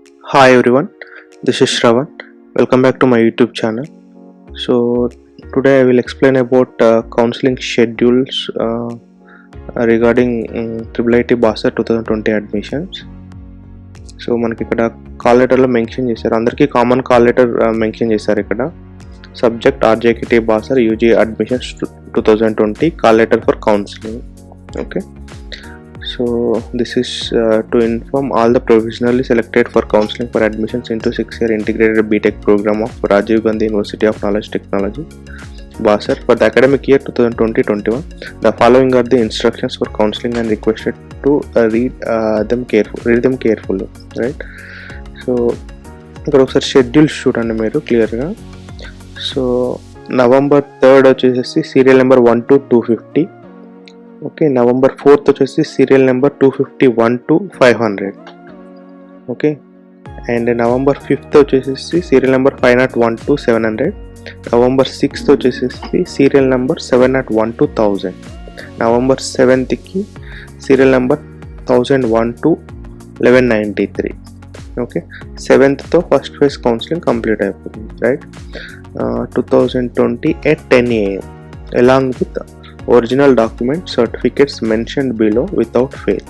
Hi everyone, this is Shravan. Welcome back to my YouTube channel. So today I will explain about counseling schedules regarding IIIT BASA 2020 admissions. So మనకి ఇక్కడ call లెటర్లో mention చేశారు, అందరికీ common call letter mention చేశారు. ఇక్కడ subject RJKT BASA UG admissions 2020 call letter for counselling. Okay, so this is to inform all the provisionally selected for counseling for admissions into 6-year integrated BTech program of Rajiv Gandhi University of Knowledge Technology BASAR for the academic year 2020-21. The following are the instructions for counseling and requested to read them carefully, right? So ఇక్కడ ఒకసారి schedule చూడండి మీరు క్లియర్గా. So November 3rd వచ్చేసి serial number 1 to 250. Okay, November 4th వచ్చేసి serial number 251 to 500. Okay, and November 5th వచ్చేసి serial number 501 to 700. November 6th వచ్చేసి serial number 701 to 1000. November 7thకి సీరియల్ నెంబర్ 1001 to 1193. ఓకే, 7thతో ఫస్ట్ ఫేజ్ కౌన్సిలింగ్ కంప్లీట్ అయిపోతుంది, right? 2020 at 10 AM along with original document certificates mentioned below without fail.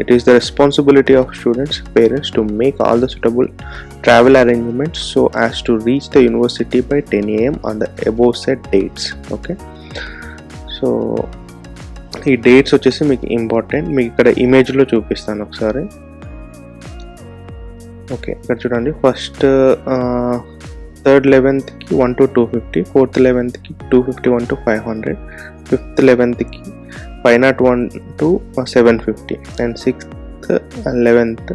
It is the responsibility of students' parents to make all the suitable travel arrangements so as to reach the university by 10 AM on the above said dates. Okay, so ఈ dates వచ్చేసి మీకు important, మీకు ఇక్కడ ఇమేజ్లో చూపిస్తాను ఒకసారి. Okay, ఇక్కడ చూడండి. First 3rd 11thకి 1 to 250, 4th 11thకి 251 to 500, 5th 11thకి 501 to 750, and 6th 11th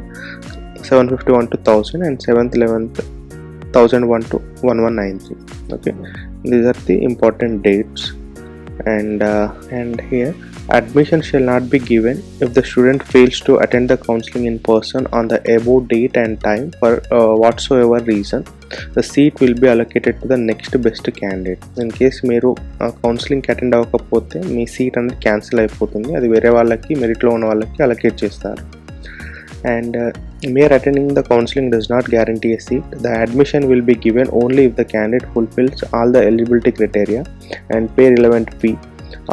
751 to 1000, and 7th 11th 1001 to 1193. Okay, these are the important dates. And here, admission shall not be given if the student fails to attend the counseling in person on the above date and time for whatsoever reason. The seat will be allocated to the next best candidate. In case మీరు కౌన్సిలింగ్కి attend అవ్వకపోతే మీ seat అనేది cancel అయిపోతుంది, అది వేరే వాళ్ళకి మెరిట్లో ఉన్న వాళ్ళకి allocate చేస్తారు. And mere attending the counseling does not guarantee a seat. The admission will be given only if the candidate fulfills all the eligibility criteria and pay relevant fee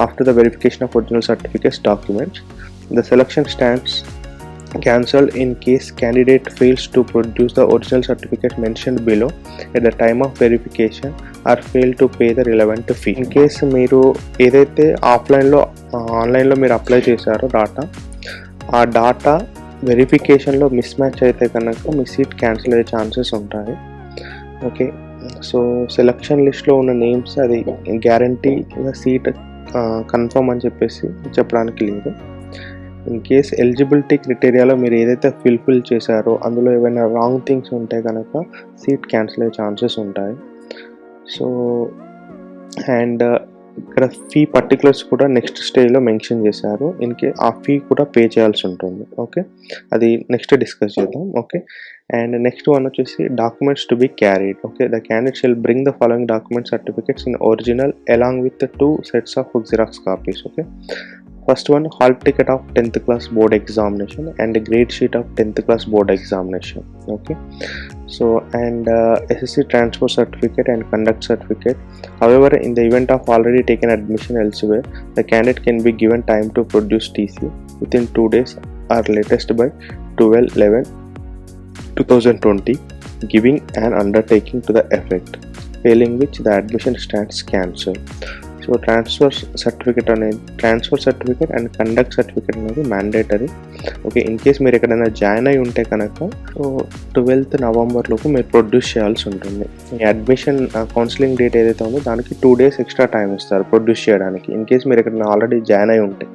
after the verification of original certificates documents. The selection stands cancelled in case candidate fails to produce the original certificate mentioned below at the time of verification or fail to pay the relevant fee. In case మీరు ఏదైతే ఆన్లైన్లో మీరు apply చేశారో ఆ data వెరిఫికేషన్లో miss match అయితే కనుక మీ seat cancel అయ్యే chances ఉంటాయి. ఓకే, సో సెలక్షన్ లిస్ట్లో ఉన్న నేమ్స్ అది గ్యారంటీగా సీట్ కన్ఫర్మ్ అని చెప్పేసి చెప్పడానికి లేదు. ఇన్ కేస్ ఎలిజిబిలిటీ క్రైటీరియాలో మీరు ఏదైతే ఫుల్ఫిల్ చేశారో అందులో ఏమైనా రాంగ్ థింగ్స్ ఉంటే కనుక సీట్ క్యాన్సిల్ అయ్యే ఛాన్సెస్ ఉంటాయి. సో అండ్ ఇక్కడ ఫీ పర్టికులర్స్ కూడా నెక్స్ట్ స్టేజ్లో మెన్షన్ చేశారు. ఆ ఫీ కూడా పే చేయాల్సి ఉంటుంది. ఓకే, అది నెక్స్ట్ డిస్కస్ చేద్దాం. ఓకే, అండ్ నెక్స్ట్ వన్ వచ్చేసి documents to be carried. Okay, the candidate shall bring the following document certificates in original along with the 2 sets of Xerox copies. Okay, first one, hall ticket of 10th class board examination and a grade sheet of 10th class board examination. Okay, so and SSC transfer certificate and conduct certificate. However, in the event of already taken admission elsewhere, the candidate can be given time to produce TC within 2 days or latest by 12/11/2020, giving an undertaking to the effect, failing which the admission stands cancelled. So transfer certificate and conduct certificate అనేది mandatory. Okay, in case మీరు ఎక్కడైనా join అయి ఉంటే కనుక so 12th November లోపు మీరు produce చేయాల్సి ఉంటుంది. ఈ అడ్మిషన్ కౌన్సిలింగ్ డేట్ ఏదైతే ఉందో దానికి 2 days ఎక్స్ట్రా టైం ఇస్తారు ప్రొడ్యూస్ చేయడానికి, ఇన్ కేస్ మీరు ఎక్కడైనా ఆల్రెడీ జాయిన్ అయి ఉంటే.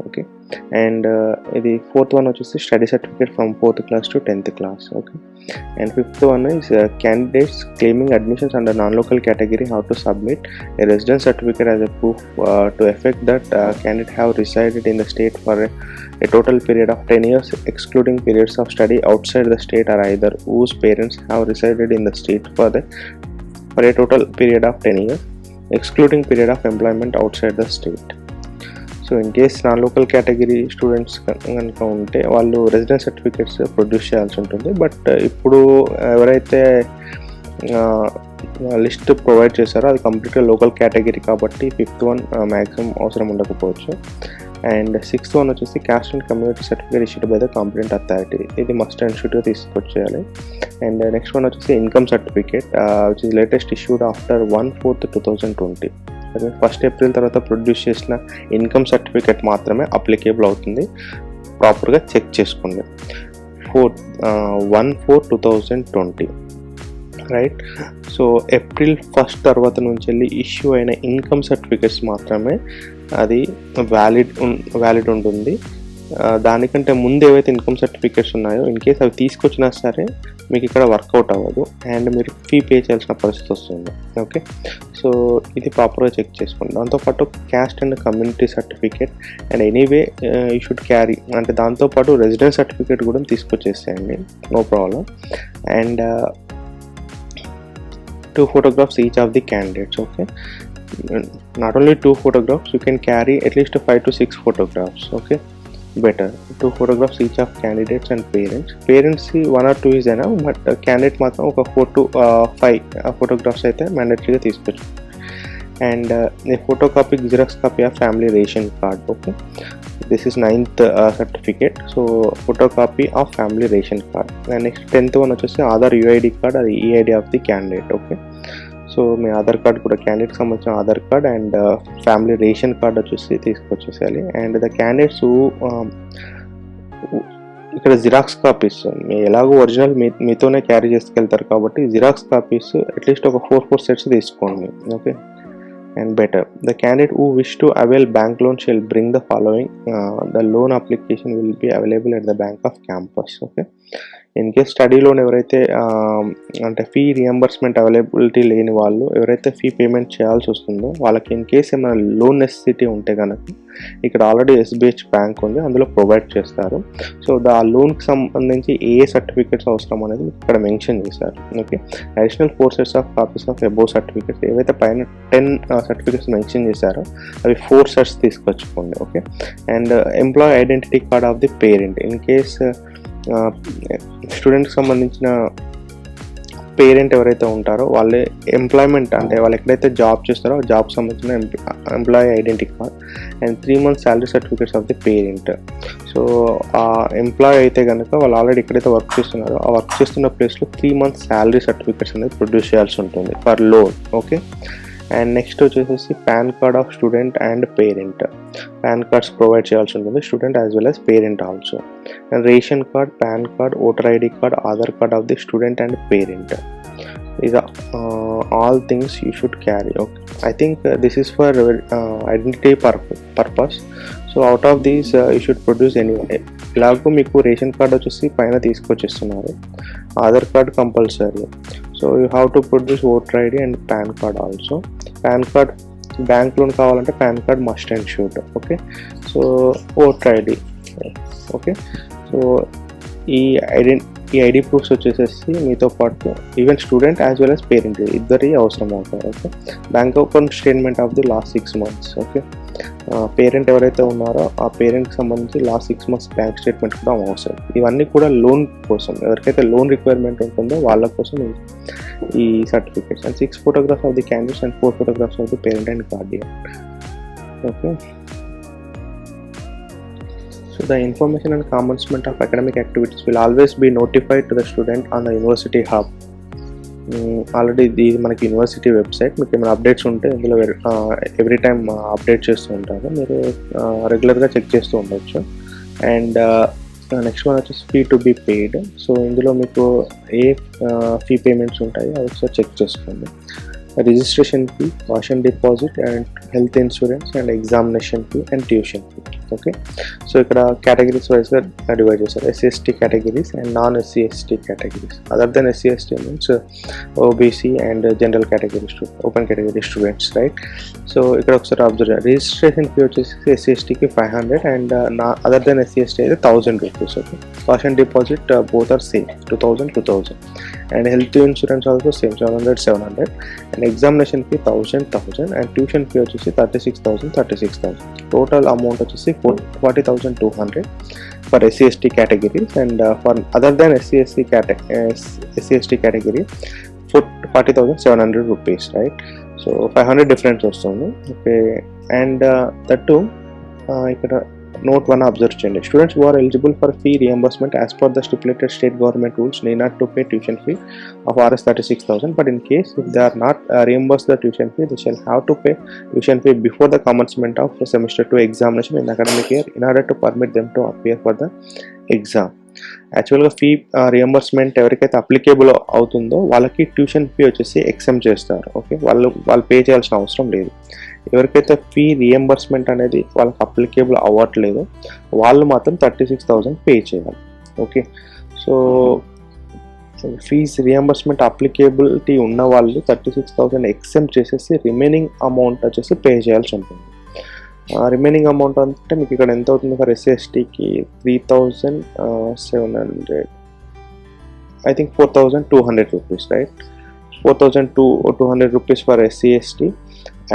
ఓకే, అండ్ ఇది 4th one వచ్చేసి study certificate from 4th class to 10th class. Okay, and 5th one is candidates claiming admissions under non-local category have to submit a residence certificate as a proof to effect that candidate have resided in the state for a total period of 10 years excluding periods of study outside the state, or either whose parents have resided in the state for a total period of 10 years excluding period of employment outside the state. So in case non local category students కనుక ఉంటే వాళ్ళు residence certificates produce చేయాల్సి ఉంటుంది. But ఇప్పుడు ఎవరైతే list provide చేశారో అది కంప్లీట్గా లోకల్ కేటగిరీ కాబట్టి 5th వన్ మ్యాక్సిమం అవసరం ఉండకపోవచ్చు. అండ్ 6th వన్ వచ్చేసి caste and community certificate issued by the competent authority, ఇది మస్ట్ అండ్ షుడ్గా తీసుకొచ్చేయాలి. అండ్ నెక్స్ట్ వన్ వచ్చేసి income certificate which is latest issued after 1/4/2020. అదే 1st ఏప్రిల్ తర్వాత ప్రొడ్యూస్ చేసిన ఇన్కమ్ సర్టిఫికేట్ మాత్రమే అప్లికేబుల్ అవుతుంది, ప్రాపర్గా చెక్ చేసుకోండి. 1/4/2020 రైట్. సో ఏప్రిల్ 1 తర్వాత నుంచి వెళ్ళి ఇష్యూ అయిన ఇన్కమ్ సర్టిఫికేట్స్ మాత్రమే అది వ్యాలిడ్ ఉంటుంది. దానికంటే ముందు ఏవైతే ఇన్కమ్ సర్టిఫికేట్స్ ఉన్నాయో ఇన్ కేస్ అవి తీసుకొచ్చినా సరే మీకు ఇక్కడ వర్కౌట్ అవ్వదు అండ్ మీరు ఫీ పే చేయాల్సిన పరిస్థితి వస్తుంది. ఓకే, సో ఇది ప్రాపర్గా చెక్ చేసుకోండి. దాంతోపాటు caste and community certificate and anyway you should carry, అంటే దాంతోపాటు రెసిడెన్స్ సర్టిఫికేట్ కూడా తీసుకొచ్చేసేయండి, no problem. And 2 photographs each of the candidates. Okay, not only 2 photographs, you can carry at least 5 to 6 photographs. Okay, better 2 photographs each of candidates and parents 1 or 2 is enough, but candidate మాత్రం ఒక 4 to 5 photographs అయితే mandatory గా తీసుకోవచ్చు. And a photocopy xerox copy of family ration card. Okay, this is 9th certificate, so photocopy of family ration card. And next 10th one వచ్చేసి Aadhaar UID card, అది EID of the candidate. Okay, so me Aadhaar card కూడా క్యాండిడేట్కి సంబంధించిన Aadhaar card and family ration card వచ్చేసి తీసుకొచ్చేసేయాలి. And the candidates ఇక్కడ xerox copies మీ ఎలాగో original మీతోనే carry చేసుకెళ్తారు కాబట్టి xerox copies at least ఒక 4 sets తీసుకోండి. Okay, and better the candidate who wish to avail bank loan shall bring the following. The loan application will be available at the bank of campus. Okay, in case study loan ఎవరైతే అంటే fee reimbursement availability లేని వాళ్ళు ఎవరైతే fee payment చేయాల్సి వస్తుందో వాళ్ళకి in case ఏమైనా loan necessity ఉంటే కనుక ఇక్కడ ఆల్రెడీ SBH బ్యాంక్ ఉంది, అందులో ప్రొవైడ్ చేస్తారు. సో ఆ లోన్కి సంబంధించి ఏ సర్టిఫికేట్స్ అవసరం అనేది ఇక్కడ మెన్షన్ చేశారు. Okay, additional 4 sets of copies of above certificates, ఏవైతే పైన 10 సర్టిఫికేట్స్ మెన్షన్ చేశారో అవి 4 sets తీసుకొచ్చుకోండి. Okay, and employee identity card of the parent, in case స్టూడెంట్కి సంబంధించిన పేరెంట్ ఎవరైతే ఉంటారో వాళ్ళే ఎంప్లాయ్మెంట్ అంటే వాళ్ళు ఎక్కడైతే జాబ్ చేస్తారో ఆ జాబ్కి సంబంధించిన employee identity card and 3 months salary certificates of the parent. So ఆ ఎంప్లాయీ అయితే కనుక వాళ్ళు ఆల్రెడీ ఎక్కడైతే వర్క్ చేస్తున్నారో ఆ వర్క్ చేస్తున్న ప్లేస్లో 3 months శాలరీ సర్టిఫికేట్స్ అనేది ప్రొడ్యూస్ చేయాల్సి ఉంటుంది for loan. Okay, and next వచ్చేసి PAN card of student and parent, PAN cards provide చేయాల్సి ఉంటుంది student as well as parent also. And ration card, PAN card, voter ID card, Aadhaar card of the student and parent. These are all things you should carry. Okay, I think this is for identity purpose. So out of these you should produce anyway. ఇలాగూ మీకు ration card వచ్చేసి పైన తీసుకొచ్చేస్తున్నారు, Aadhaar card compulsory. So you have to produce voter ID and PAN card also. PAN card bank loan కావాలంటే PAN card must and should. Okay, so voter ID. Okay, so ఈ ID proofs వచ్చేసేసి మీతో పాటు even student as well as parent ఇద్దరి అవసరం అవుతాయి. Okay, bank account statement of the last 6 months. Okay, parent ఎవరైతే ఉన్నారో ఆ పేరెంట్కి సంబంధించి లాస్ట్ 6 months బ్యాంక్ స్టేట్మెంట్ కూడా అవసరం. ఇవన్నీ కూడా లోన్ కోసం, ఎవరికైతే లోన్ రిక్వైర్మెంట్ ఉంటుందో వాళ్ళ కోసం ఈ certificates. And 6 photographs of the candidates and 4 photographs of the parent and Guardian. Okay, so the information and commencement of academic activities will always be notified to the student on the university hub. Already ఇది మనకి university website, మీకు ఏమైనా updates ఉంటే ఇందులో every time update చేస్తూ ఉంటారు, మీరు రెగ్యులర్గా చెక్ చేస్తూ ఉండొచ్చు. అండ్ నెక్స్ట్ వన్ వచ్చేసి fee to be paid. So ఇందులో మీకు ఏ ఫీ పేమెంట్స్ ఉంటాయో అవి ఒకసారి చెక్ చేసుకోండి. Registration fee, wash and deposit and health insurance and examination fee and tuition fee. Okay. So ఇక్కడ కేటగిరీస్ వైజ్గా డివైడ్ చేశారు, SC/ST categories and non SC/ST categories. Other then SC/ST means OBC and general category open category students, right. So ఇక్కడ ఒకసారి observe, registration fee వచ్చేసి SC/STకి 500 and other then SC/ST అయితే 1000 rupees. Okay. Cost and deposit both are same, 2000 and health insurance also same, 700 and examination fee 1000 and tuition fee వచ్చేసి 36,000. Total amount వచ్చేసి 40,200 for SC/ST categories and for other than SC/ST category 40,700 rupees, right. So 500 difference వస్తుంది. Okay. And that ఇక్కడ note 1 observe చేయండి. Students who are eligible for fee reimbursement as per the stipulated state government rules need not to pay tuition fee of Rs 36,000, but in case if they are not reimbursed the tuition fee, they shall have to pay tuition fee before the commencement of semester 2 examination in academic year in order to permit them to appear for the exam. యాక్చువల్గా fee reimbursement ఎవరికైతే applicable అవుతుందో వాళ్ళకి tuition fee వచ్చేసి ఎక్సెంప్ట్ చేస్తారు. Okay. వాళ్ళు pay చేయాల్సిన అవసరం లేదు. ఎవరికైతే ఫీ రియంబర్స్మెంట్ అనేది వాళ్ళకి అప్లికేబుల్ అవ్వట్లేదు వాళ్ళు మాత్రం 36,000 పే చేయాలి. Okay. So fees reimbursement applicability ఉన్న వాళ్ళు 36,000 ఎక్సెంప్ట్ చేసేసి రిమైనింగ్ అమౌంట్ వచ్చేసి పే చేయాల్సి ఉంటుంది. రిమైనింగ్ అమౌంట్ అంటే మీకు ఇక్కడ ఎంత అవుతుంది ఫర్ SC/STకి 3,700, I think 4,200 rupees, right. 4,200 rupees for SC/ST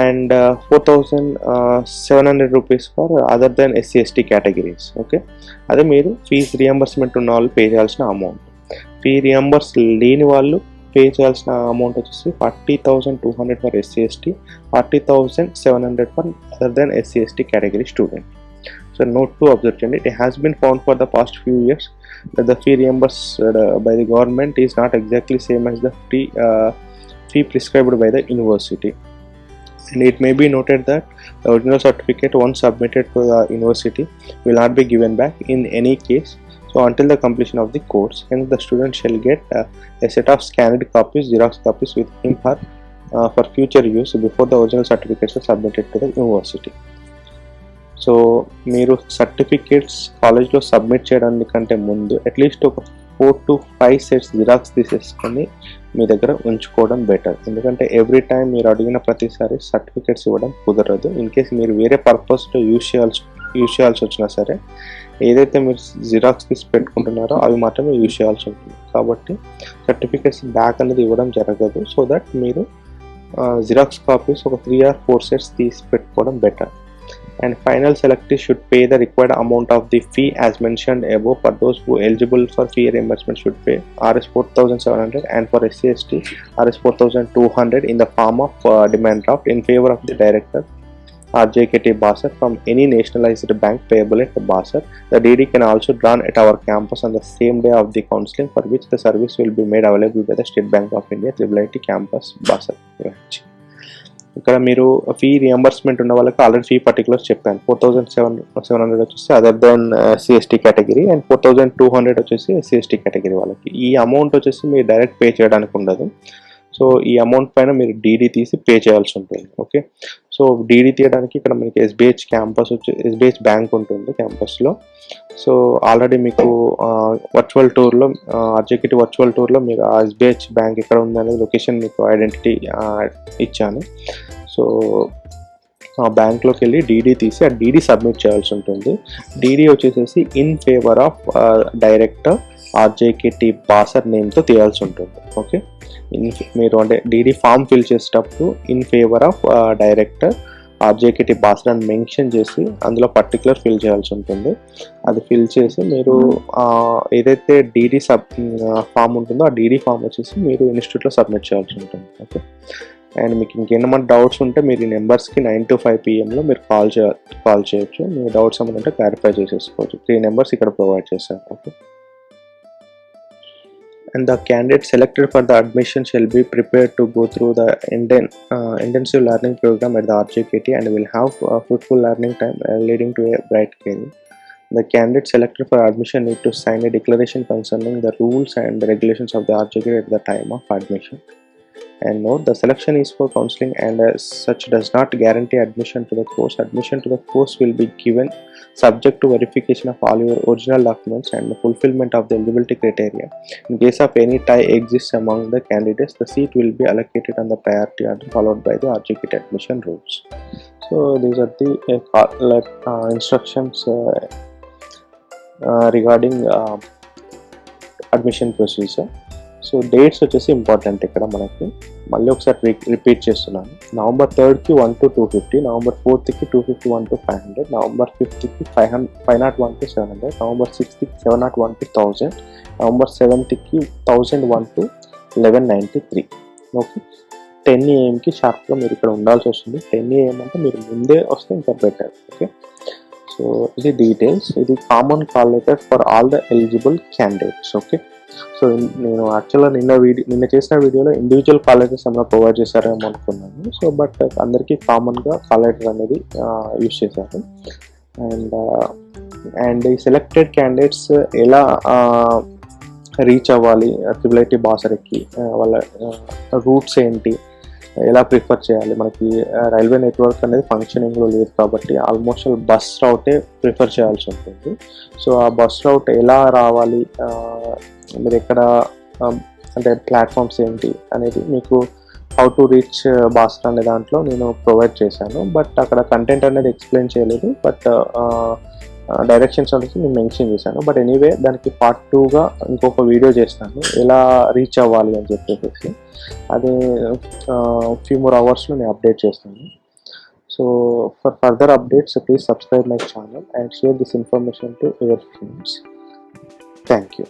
and 4,700 rupees for other then SC/ST categories. Okay. అదే మీరు ఫీజ్ రియంబర్స్మెంట్ ఉన్న వాళ్ళు పే చేయాల్సిన అమౌంట్. ఫీ రియంబర్స్ లేని వాళ్ళు పే చేయాల్సిన అమౌంట్ వచ్చేసి 40,200 for SC/ST, 40,700 for other then SC/ST category student. So note 2 observe చేయండి. It has been found for the past few years that the fee reimbursed by the government is not exactly same as the fee prescribed by the university. And it may be noted that the original certificate once submitted to the university will not be given back in any case, so until the completion of the course. Hence the student shall get a set of scanned copies, xerox copies with him for future use before the original certificates are submitted to the university. So మీరు certificates కాలేజ్లో submit చేయడానికంటే ముందు at least ఒక 4 to 5 sets xerox తీసేసుకొని మీ దగ్గర ఉంచుకోవడం better. ఎందుకంటే every time మీరు అడిగిన ప్రతిసారి సర్టిఫికేట్స్ ఇవ్వడం కుదరదు. ఇన్ కేస్ మీరు వేరే పర్పస్లో యూజ్ చేయాల్సి వచ్చినా సరే ఏదైతే మీరు జిరాక్స్ తీసి పెట్టుకుంటున్నారో అవి మాత్రమే యూజ్ చేయాల్సి ఉంటుంది. కాబట్టి సర్టిఫికేట్స్ బ్యాక్ అనేది ఇవ్వడం జరగదు. సో దట్ మీరు జిరాక్స్ కాపీస్ ఒక 3 or 4 సెట్స్ తీసి పెట్టుకోవడం better. And final selectee should pay the required amount of the fee as mentioned above. For those who eligible for fee reimbursement should pay Rs 4,700 and for SC/ST Rs 4,200 in the form of demand draft in favor of the director RJKT Basar from any nationalized bank payable at Basar. The DD can also drawn at our campus on the same day of the counseling, for which the service will be made available by the State Bank of India, IIIT campus Basar. ఇక్కడ మీరు fee reimbursement ఉన్న వాళ్ళకి already fee particulars చెప్పాను. 4,700 వచ్చేసి other then SC/ST category and 4,200 వచ్చేసి SC/ST category వాళ్ళకి. ఈ amount వచ్చేసి మీరు డైరెక్ట్ పే చేయడానికి ఉండదు. సో ఈ అమౌంట్ పైన మీరు DD తీసి పే చేయాల్సి ఉంటుంది. ఓకే. సో DD తీయడానికి ఇక్కడ మనకి SBH క్యాంపస్ SBH బ్యాంక్ ఉంటుంది క్యాంపస్లో. సో ఆల్రెడీ మీకు వర్చువల్ టూర్లో RJKT వర్చువల్ టూర్లో మీరు SBH బ్యాంక్ ఎక్కడ ఉందనేది లొకేషన్ మీకు ఐడెంటిటీ ఇచ్చాను. సో ఆ బ్యాంక్లోకి వెళ్ళి DD తీసి ఆ DD సబ్మిట్ చేయాల్సి ఉంటుంది. DD వచ్చేసేసి in favour of director RJKT Basar నేమ్తో తీయాల్సి ఉంటుంది. ఓకే. మీరు అంటే DD ఫామ్ ఫిల్ చేసేటప్పుడు in favour of director RJKT Basar అని మెన్షన్ చేసి అందులో పర్టికులర్ ఫిల్ చేయాల్సి ఉంటుంది. అది ఫిల్ చేసి మీరు ఏదైతే DD ఫామ్ ఉంటుందో ఆ DD ఫామ్ వచ్చేసి మీరు ఇన్స్టిట్యూట్లో సబ్మిట్ చేయాల్సి ఉంటుంది. ఓకే. అండ్ మీకు ఇంకేమైనా డౌట్స్ ఉంటే మీరు ఈ నెంబర్స్కి 9 to 5 PM మీరు కాల్ చేయొచ్చు. మీ డౌట్స్ ఏమైనా ఉంటే క్లారిఫై చేసేసుకోవచ్చు. 3 నెంబర్స్ ఇక్కడ ప్రొవైడ్ చేశారు. Okay. And the candidate selected for the admission shall be prepared to go through the intensive learning program at the RJKT and will have a fruitful learning time leading to a bright career. The candidate selected for admission need to sign a declaration concerning the rules and the regulations of the RJKT at the time of admission. And note, the selection is for counseling and as such does not guarantee admission to the course. Admission to the course will be given subject to verification of all your original documents and the fulfillment of the eligibility criteria. In case of any tie exists among the candidates, the seat will be allocated on the priority order followed by the RGKT admission rules. So these are the instructions regarding admission procedure. So dates వచ్చేసి important ఇక్కడ మనకి. మళ్ళీ ఒకసారి repeat చేస్తున్నాను. November 3rd 1 to 250, November 4th 251 to 500, November 5th 501 to 700, November 6th 701 to 1000, November 7th 1001 to 1193. Okay, 10 AM షార్ప్గా మీరు ఇక్కడ ఉండాల్సి వస్తుంది. 10 AM అంటే మీరు ముందే వస్తే ఇంకా బెటర్. ఓకే, సో ఇది డీటెయిల్స్. ఇది common call letter for all the eligible candidates. Okay, so నేను యాక్చువల్గా నిన్న చేసిన వీడియోలో ఇండివిజువల్ కాల్ లెటర్స్ ఏమైనా ప్రొవైడ్ చేశారేమో అనుకున్నాను. సో బట్ అందరికీ కామన్గా కాల్ లెటర్ అనేది యూజ్ చేశారు. అండ్ ఈ సెలెక్టెడ్ క్యాండిడేట్స్ ఎలా రీచ్ అవ్వాలి, ట్రిపుల్ బాసర్కి వాళ్ళ రూట్స్ ఏంటి, ఎలా ప్రిఫర్ చేయాలి. మనకి రైల్వే నెట్వర్క్ అనేది ఫంక్షనింగ్లో లేదు కాబట్టి ఆల్మోస్ట్ బస్ రౌటే ప్రిఫర్ చేయాల్సి ఉంటుంది. సో ఆ బస్ రౌట్ ఎలా రావాలి, మీరు ఎక్కడ అంటే ప్లాట్ఫామ్స్ ఏంటి అనేది మీకు హౌ టు రీచ్ బాస్టర్ అనే దాంట్లో నేను ప్రొవైడ్ చేశాను. బట్ అక్కడ కంటెంట్ అనేది ఎక్స్ప్లెయిన్ చేయలేదు, బట్ డైరెక్షన్స్ అనేది నేను మెన్షన్ చేశాను. బట్ ఎనీవే దానికి పార్ట్ 2గా ఇంకొక వీడియో చేస్తాను ఎలా రీచ్ అవ్వాలి అని చెప్పేసి. అది ఫ్యూ మోర్ అవర్స్లో నేను అప్డేట్ చేస్తాను. So for further updates please subscribe my channel and share this information to your friends. Thank you.